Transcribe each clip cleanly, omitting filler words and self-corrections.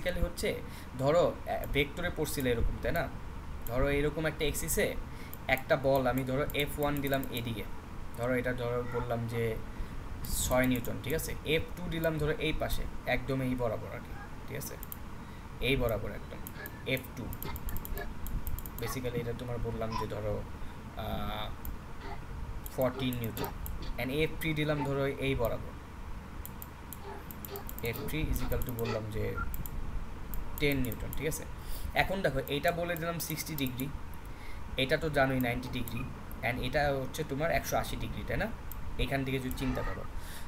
Basically হচ্ছে ধরো ভেক্টরে পড়ছিল এরকম, তাই না? ধরো এরকম একটা এক্সিসে একটা বল আমি ধরো F1 দিলাম এদিকে, ধরো এটা ধরো বললাম যে 6 নিউটন, ঠিক আছে। F2 দিলাম ধরো এই পাশে, একদম এই বরাবর আর কি, ঠিক আছে, এই বরাবর একদম F2। বেসিক্যালি এটা তোমার বললাম যে ধরো 14 নিউটন, অ্যান্ড F3 দিলাম ধরো এই বরাবর, F3 ইজিক্যাল টু বললাম যে 10 নিউটন, ঠিক আছে। এখন দেখো এইটা বলে দিলাম 60 ডিগ্রি, এটা তো জানোই 90 ডিগ্রি, অ্যান্ড এটা হচ্ছে তোমার 180 ডিগ্রি, তাই না? এখান থেকে যদি চিন্তা করো,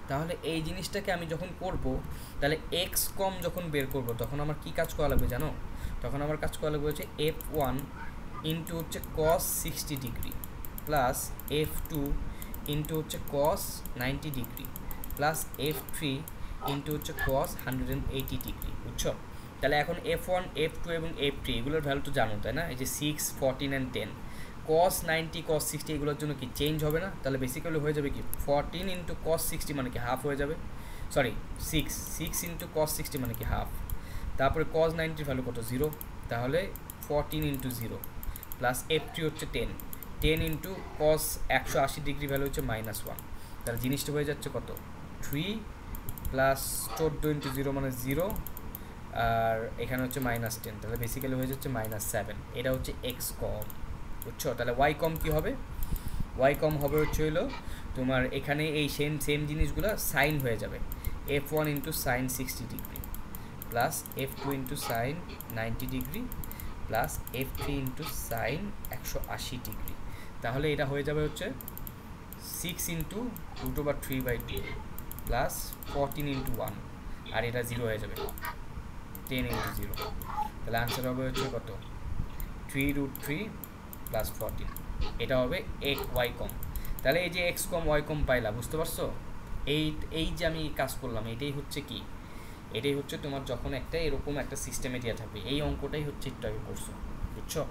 তাহলে এই জিনিসটাকে আমি যখন করব, তাহলে এক্স কম যখন বের করব, তখন আমার কি কাজ করা লাগবে জানো? তখন আমার কাজ করা লাগবে হচ্ছে F1 ইন্টু হচ্ছে cos 60 degree plus F2 into হচ্ছে cos 90 degree plus F3 into হচ্ছে cos 180 ডিগ্রি, বুঝছো? তাহলে এখন F1, F2 এবং F3 এগুলোর ভ্যালু তো জানো, তাই না? এই যে 6, 14 অ্যান্ড 10, cos 90, cos 60 এগুলোর জন্য কি চেঞ্জ হবে না? তাহলে বেসিক্যালি হয়ে যাবে কি 14 ইন্টু cos 60 মানে কি হাফ হয়ে যাবে, সরি 6 ইন্টু cos 60 মানে কি হাফ, তারপরে cos 90 ভ্যালু কত 0, তাহলে 14 ইন্টু 0 প্লাস F3 হচ্ছে 10 ইন্টু cos 180 ডিগ্রি ভ্যালু হচ্ছে -1, তাহলে জিনিসটা হয়ে যাচ্ছে কত 3 প্লাস 14 ইন্টু 0 মানে 0, আর এখানে হচ্ছে -10, তাহলে বেসিক্যালি হয়ে যাচ্ছে -7। এটা হচ্ছে এক্স কম, বুঝছো? তাহলে ওয়াই কম কী হবে? ওয়াই কম হবে হচ্ছে হলো তোমার এখানে এই সেম জিনিসগুলো সাইন হয়ে যাবে, F1 into sign 60 degree plus F2 into sign 90 degree plus F3 into sign 180 degree. তাহলে এটা হয়ে যাবে হচ্ছে 6 ইন্টু √3/2 প্লাস 14 ইন্টু 1, আর এটা 0 হয়ে যাবে 10 ইন্টু 0, তাহলে আনসার হবে হচ্ছে কত 3√3 প্লাস 14, এটা হবে ওয়াই কম। তাহলে এই যে এক্স কম ওয়াই কম পাইলা, বুঝতে পারছো? এই যে আমি কাজ করলাম, এটাই হচ্ছে কি, এটাই হচ্ছে তোমার যখন একটা এরকম একটা সিস্টেমে দেওয়া থাকবে, এই অঙ্কটাই হচ্ছে একটু আগে করছো, বুঝছো?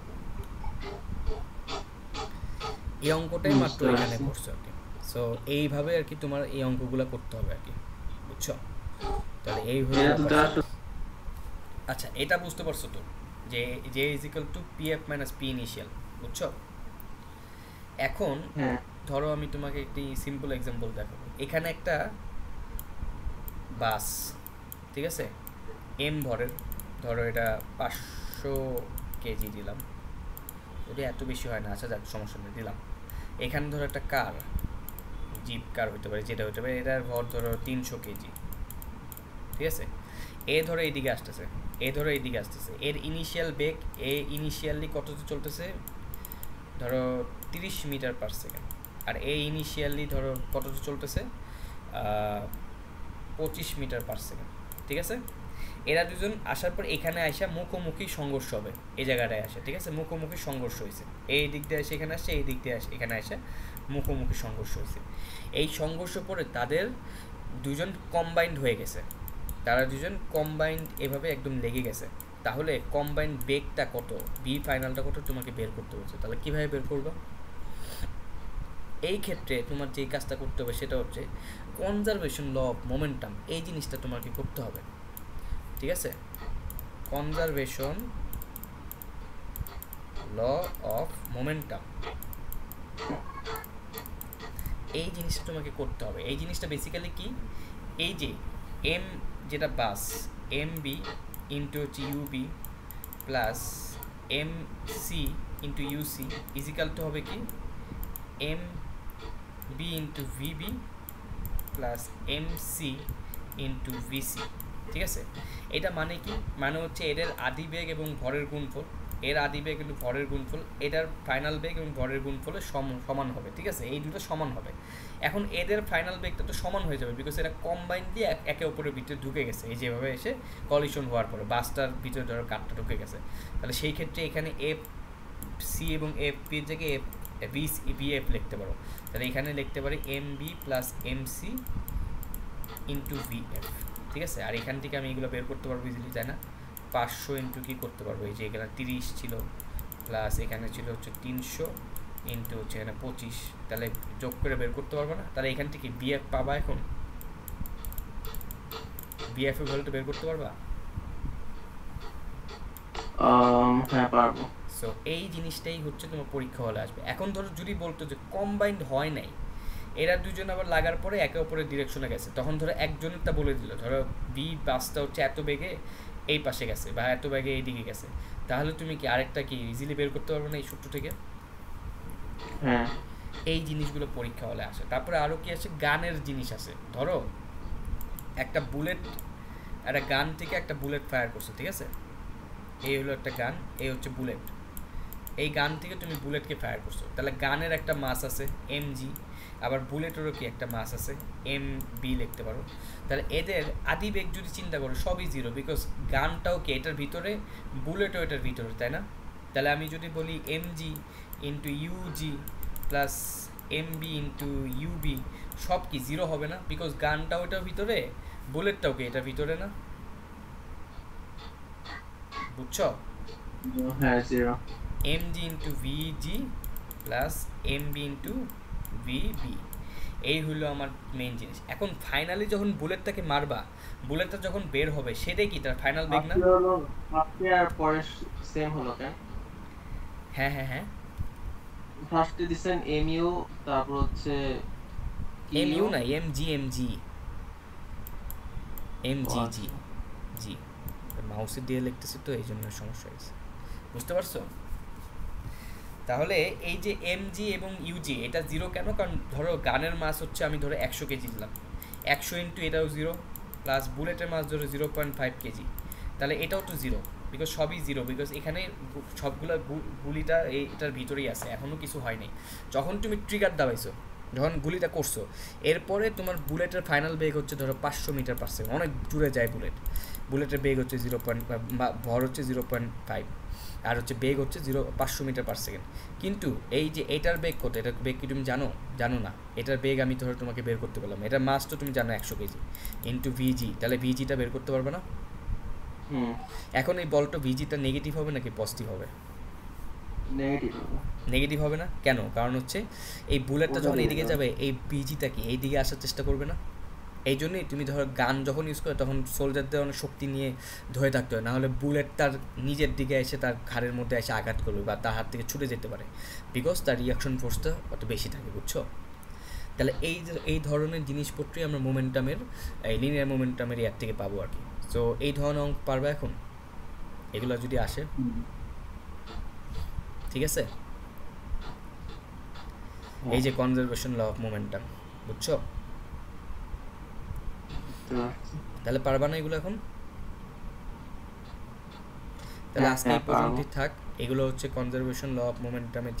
এই অঙ্কটাই মাত্র এখানে করছো আর কি। সো এইভাবে আর কি তোমার এই অঙ্কগুলো করতে হবে আর কি, বুঝছো? তাহলে এই হলো। আচ্ছা, এটা বুঝতে পারছো তো যে J is equal to PF minus P initial, বুঝছো? এখন ধরো আমি তোমাকে একটি সিম্পল এক্সাম্পল দেখাবো। এখানে একটা বাস, ঠিক আছে, এম ভরের, ধরো এটা 500 কেজি দিলাম, যদি এত বেশি হয় না, আচ্ছা যাক সমস্যা নেই দিলাম। এখানে ধরো একটা কার, জিপ কার হতে পারে, যেটা হতে পারে, এটার ভর ধরো 300 কেজি, ঠিক আছে। এ ধরো এইদিকে আসতেছে, এর ইনিশিয়াল বেগ, ইনিশিয়ালি কততে চলতেছে ধরো 30 মিটার পার সেকেন্ড, আর ইনিশিয়ালি ধরো কততে চলতেছে 25 মিটার পার সেকেন্ড, ঠিক আছে। এরা দুজন আসার পর এখানে আসা মুখোমুখি সংঘর্ষ হবে, এই জায়গাটায় আসে, ঠিক আছে, মুখোমুখি সংঘর্ষ হয়েছে, এই দিক দিয়ে আসে এখানে আসছে, এই দিক দিয়ে আসে এখানে আসে, মুখোমুখি সংঘর্ষ হয়েছে। এই সংঘর্ষ পরে তাদের দুজন কম্বাইন্ড হয়ে গেছে, তারা দুজন কম্বাইন্ড এভাবে একদম লেগে গেছে। তাহলে কম্বাইন্ড বেগটা কত, বি ফাইনালটা কত তোমাকে বের করতে হচ্ছে। তাহলে কীভাবে বের করবে? এই ক্ষেত্রে তোমার যেই কাজটা করতে হবে সেটা হচ্ছে কনজারভেশন ল অফ মোমেন্টাম, এই জিনিসটা তোমাকে করতে হবে, ঠিক আছে। কনজারভেশন ল অফ মোমেন্টাম, এই জিনিসটা তোমাকে করতে হবে। এই জিনিসটা বেসিক্যালি কি, এই যে এম যেটা বাস, এম বি ইন্টু হচ্ছে U B plus M C into U C equal to হবে কি M B into V B plus M C into V C, ঠিক আছে। এটা মানে কি, মানে হচ্ছে এদের আদি বেগ এবং ভরের গুণফল, এর আদি বেগ এবং ভরের গুণফল, এটার ফাইনাল বেগ এবং ভরের গুণফলে সমান হবে, ঠিক আছে, এই দুটো সমান হবে। এখন এদের ফাইনাল বেগটা তো সমান হয়ে যাবে, বিকজ এরা কম্বাইন দিয়ে একে অপরের ভিতরে ঢুকে গেছে, এই যেভাবে এসে কলিশন হওয়ার পরে বাসটার ভিতরে ধরো কাঠটা ঢুকে গেছে। তাহলে সেই ক্ষেত্রে এখানে এফ সি এবং এফ পির জায়গায় বিএফ লিখতে পারো। তাহলে এখানে লিখতে পারি M B plus M C into VF, ঠিক আছে। আর এখান থেকে আমি এগুলো বের করতে পারবো ইজিলি, তাই না? 500 ইন্টু কি করতে পারবো, এই যে এখানে 30 ছিল প্লাস এখানে ছিল হচ্ছে 300 ইন্টু হচ্ছে এখানে 25, তাহলে যোগ করে বের করতে পারবো না? তাহলে এখান থেকে বিএফ পাবা, এখন বিএফ এর ভ্যালুটা বের করতে পারবা? হ্যাঁ পারবো। সো এই জিনিসটাই হচ্ছে তোমার পরীক্ষা হলে আসবে। এখন ধরো যদি বলতো যে কম্বাইন্ড হয় নাই, এরা দুজন আবার লাগার পরে একে অপরের ডিরেকশনে গেছে, তখন ধরো একজনেরটা বলে দিল, ধরো বি বাসটা হচ্ছে এত বেগে এই পাশে গেছে বা এত বেগে এই দিকে গেছে, তাহলে তুমি কি আরেকটা কি ইজিলি বের করতে পারবে না এই সূত্র থেকে? হ্যাঁ এই জিনিসগুলো পরীক্ষা হলে আসে। তারপরে আরও কি আছে, গানের জিনিস আছে। ধরো একটা বুলেট, একটা গান থেকে একটা বুলেট ফায়ার করছে, ঠিক আছে? এই হলো একটা গান, এই হচ্ছে বুলেট। এই গান থেকে তুমি বুলেটকে ফায়ার করছো, তাহলে গানের একটা মাস আছে mg, আবার বুলেটেরও কি একটা মাস আছে mb লিখতে পারো। তাহলে এদের আদি বেগ যদি চিন্তা করো সবই জিরো, বিকজ গানটাও কি এটার ভিতরে, বুলেটও এটার ভিতরে, তাই না? তাহলে আমি যদি বলি mg into UG plus mb into UB, সব কি জিরো হবে না? বিকজ গানটাও এটার ভিতরে, বুলেটটাও কি এটার ভিতরে না? বুঝছো? হ্যাঁ 0। mg ইন্টু ভিজি প্লাস mb ইন্টু ভিবি, এই হলো আমার মেইন জিনিস। এখন ফাইনালি যখন বুলেটটাকে মারবা, বুলেটটা যখন বের হবে, সেটাই কি তার ফাইনাল বেগ না? ফার্স্টে আর পরে সেম হলো কেন? হ্যাঁ হ্যাঁ হ্যাঁ, ফার্স্টে দিছেন এমইউ, তারপর হচ্ছে এমইউ না, এমজি এমজি ও এমজিজি আচ্ছা। জি, মাউসে দিয়ে লিখতেছি তো এই জন্য সমস্যা হয়েছে, বুঝতে পারছো? তাহলে এই যে mg এবং ইউজি এটা জিরো কেন? কারণ ধরো গানের মাস হচ্ছে, আমি ধরো 100 কেজি দিলাম, 100 ইন্টু এটাও জিরো, প্লাস বুলেটের মাস ধরো 0.5 কেজি, তাহলে এটাও তো জিরো, বিকজ সবই জিরো, বিকজ এখানে সবগুলো গুলিটা এটার ভিতরেই আছে, এখনও কিছু হয়নি। যখন তুমি ট্রিগার দাবাইছো, যখন গুলিটা করছো, এরপরে তোমার বুলেটের ফাইনাল বেগ হচ্ছে ধরো 500 মিটার পার সেকেন্ড, অনেক দূরে যায় বুলেট, বুলেটের বেগ হচ্ছে 0.5, ভর হচ্ছে 0.5, আর হচ্ছে বেগ হচ্ছে 500 মিটার পার সেকেন্ড। কিন্তু এই যে এটার বেগ কত, এটার বেগ কি তুমি জানো? জানো না। এটার বেগ আমি ধরো তোমাকে বের করতে বললাম, এটার মাস তো তুমি জানো 100 কেজি ইন্টু ভিজি, তাহলে ভিজিটা বের করতে পারবে না? এখন এই বলটা ভিজিটা নেগেটিভ হবে নাকি পজিটিভ হবে? নেগেটিভ হবে না কেন? কারণ হচ্ছে এই বুলেটটা যখন এইদিকে যাবে, এই ভিজিটা কি এই দিকে আসার চেষ্টা করবে না? এই জন্যই তুমি ধরো গান যখন ইউজ করে তখন সোলজারদের অনেক শক্তি নিয়ে ধরে থাকতে হয়, নাহলে বুলেট তার নিজের দিকে এসে তার ঘাড়ের মধ্যে এসে আঘাত করবে বা তার হাত থেকে ছুটে যেতে পারে, বিকজ তার রিয়াকশন ফোর্সটা অত বেশি থাকে, বুঝছো? তাহলে এই ধরনের জিনিসপত্রই আমরা মোমেন্টামের, এই লিনিয়ার মোমেন্টামের ইয়ার থেকে পাবো আর কি। সো এই ধরনের অঙ্ক পারবে এখন, এগুলো যদি আসে, ঠিক আছে? এই যে কনজারভেশন ল অফ মোমেন্টাম, বুঝছো? তাহলে পারবা না এগুলো এখন? তাহলে আজকে এই পর্যন্তই থাক। এগুলো হচ্ছে কনজারভেশন ল অফ মোমেন্টামের